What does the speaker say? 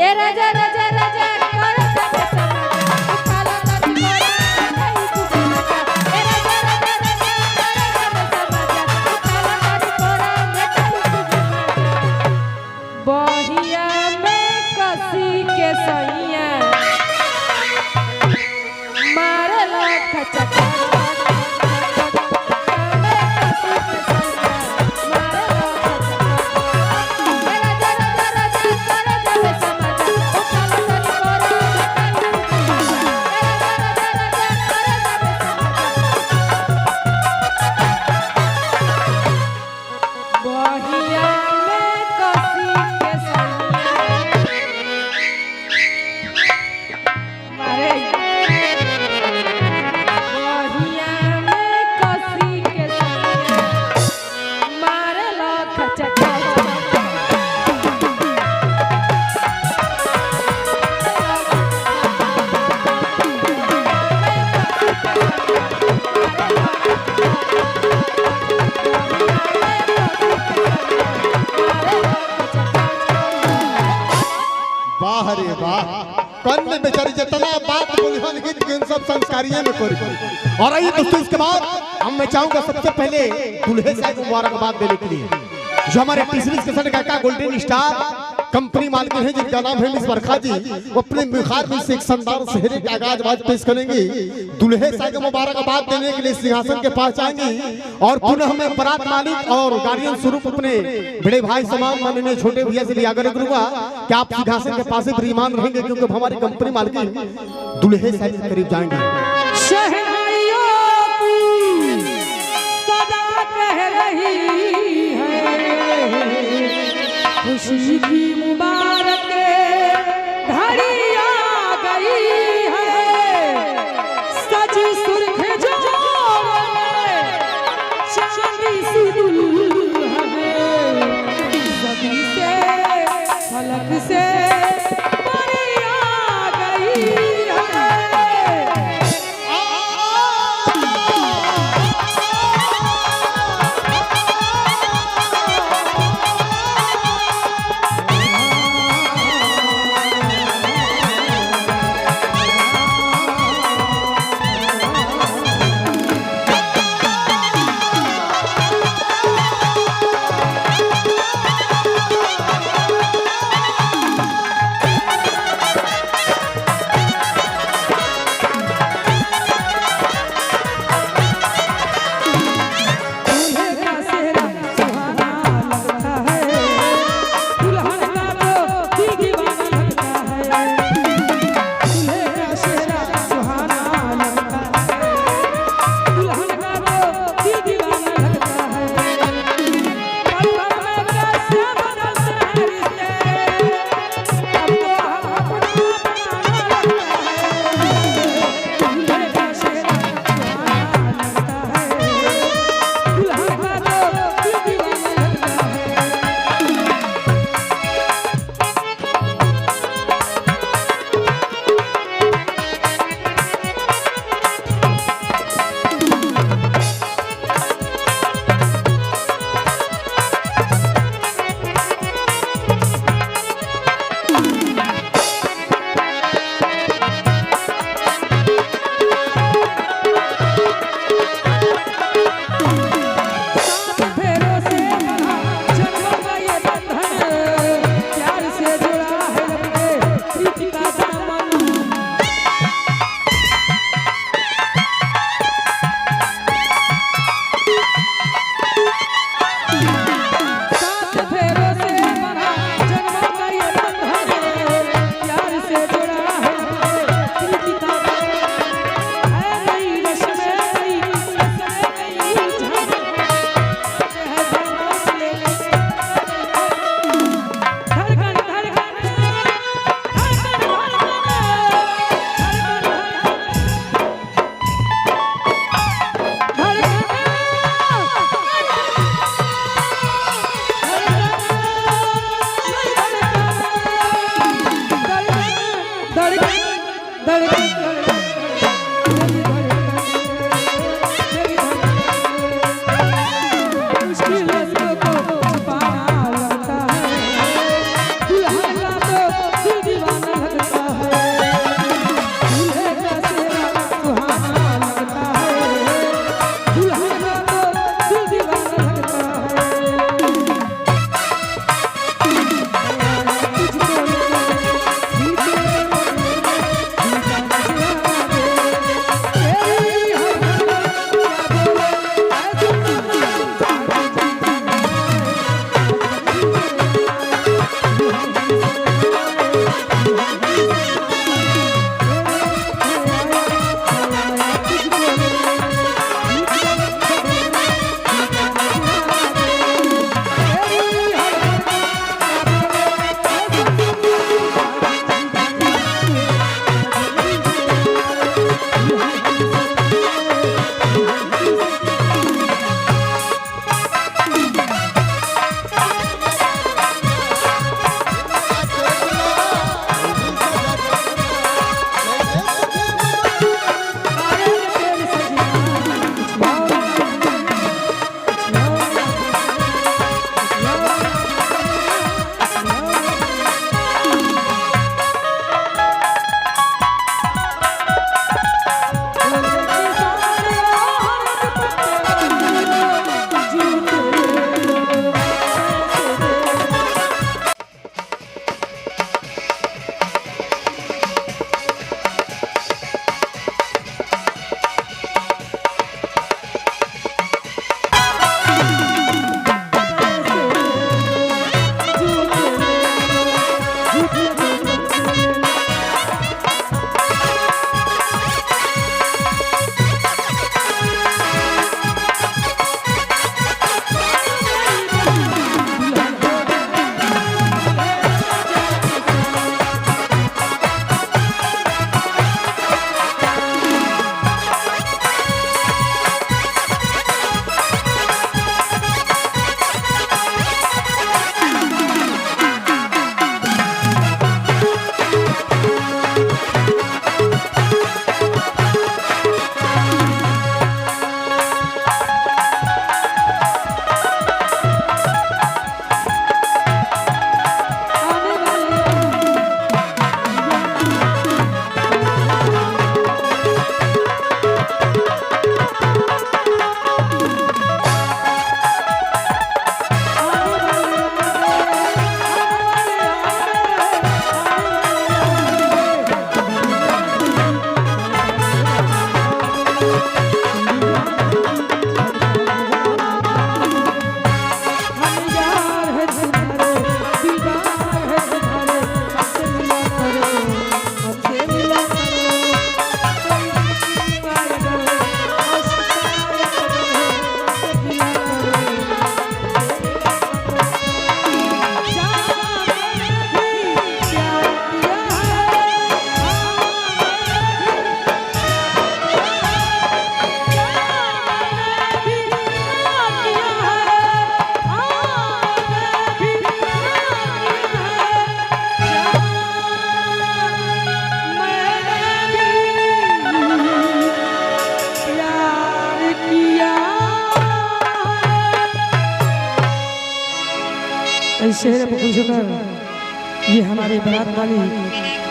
ए राजा राजा राजा वाह रे वाह कौन में बेचारी जितना बात बोली हन गीत के सब संस्कारियों में कोई और आइए दोस्तों इसके बाद हम मैं चाहूंगा सबसे पहले दूल्हे साहब को मुबारकबाद देने के लिए जो हमारे तीसरी स्टेशन का गोल्डन स्टार कंपनी मालिक है जिनका नाम है मिस वर्षा जी वो अपने मुखार में से एक शानदार शहरे की आगाज पेश करेंगे दूल्हे साहब को मुबारकबाद देने के लिए सिंहासन के पास जाएंगे और पुनः हमें बारात मालिक और गार्डियन स्वरूप अपने बड़े भाई समान माननीय छोटे भैया से लिया करूंगा कि आप सिंहासन के पास विराजमान रहेंगे क्योंकि हमारी कंपनी मालिक दूल्हे साहब के करीब जाएंगे। खुशी की मुबारक घड़ी आ गई है सज सुर्ख जोड़ में चांदी सी दुल्हन सभी से फलक से परी आ गई है। इस चेहरे पर खुश होकर ये हमारी बारात वाली